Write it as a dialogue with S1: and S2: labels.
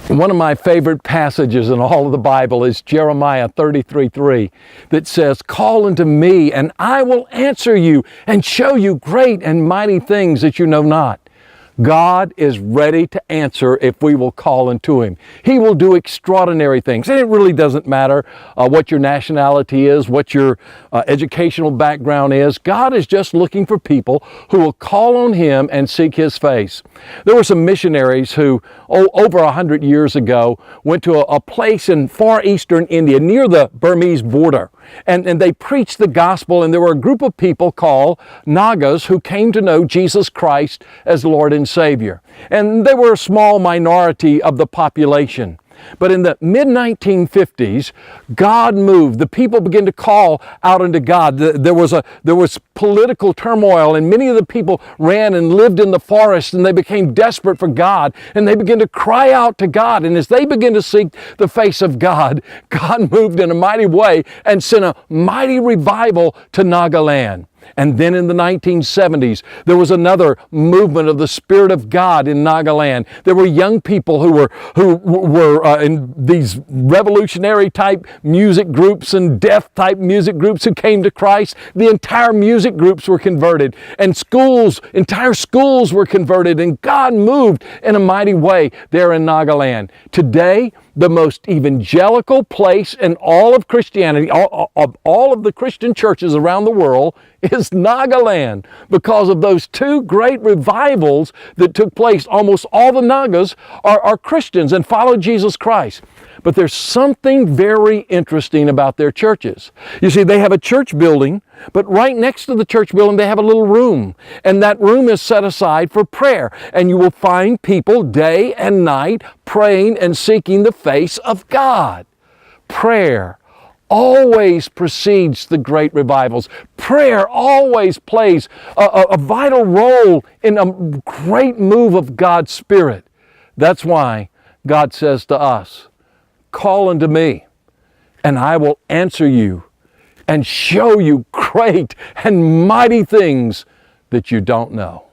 S1: One of my favorite passages in all of the Bible is Jeremiah 33:3 that says, "Call unto me, and I will answer you and show you great and mighty things that you know not." God is ready to answer if we will call unto Him. He will do extraordinary things. And it really doesn't matter what your nationality is, what your educational background is. God is just looking for people who will call on Him and seek His face. There were some missionaries who, over 100 years ago, went to a place in far eastern India near the Burmese border. And they preached the gospel, and there were a group of people called Nagas who came to know Jesus Christ as Lord and Savior. And they were a small minority of the population. But in the mid-1950s, God moved. The people began to call out unto God. There was political turmoil, and many of the people ran and lived in the forest, and they became desperate for God, and they began to cry out to God. And as they began to seek the face of God, God moved in a mighty way and sent a mighty revival to Nagaland. And then in the 1970s, there was another movement of the Spirit of God in Nagaland. There were young people who were in these revolutionary type music groups and deaf type music groups who came to Christ. The entire music groups were converted, and entire schools were converted, and God moved in a mighty way there in Nagaland. Today, the most evangelical place in all of Christianity, of all of the Christian churches around the world, is Nagaland, because of those two great revivals that took place. Almost all the Nagas are Christians and follow Jesus Christ. But there's something very interesting about their churches. You see, they have a church building, but right next to the church building, they have a little room. And that room is set aside for prayer. And you will find people day and night praying and seeking the face of God. Prayer always precedes the great revivals. Prayer always plays a vital role in a great move of God's Spirit. That's why God says to us, "Call unto me, and I will answer you and show you great and mighty things that you don't know."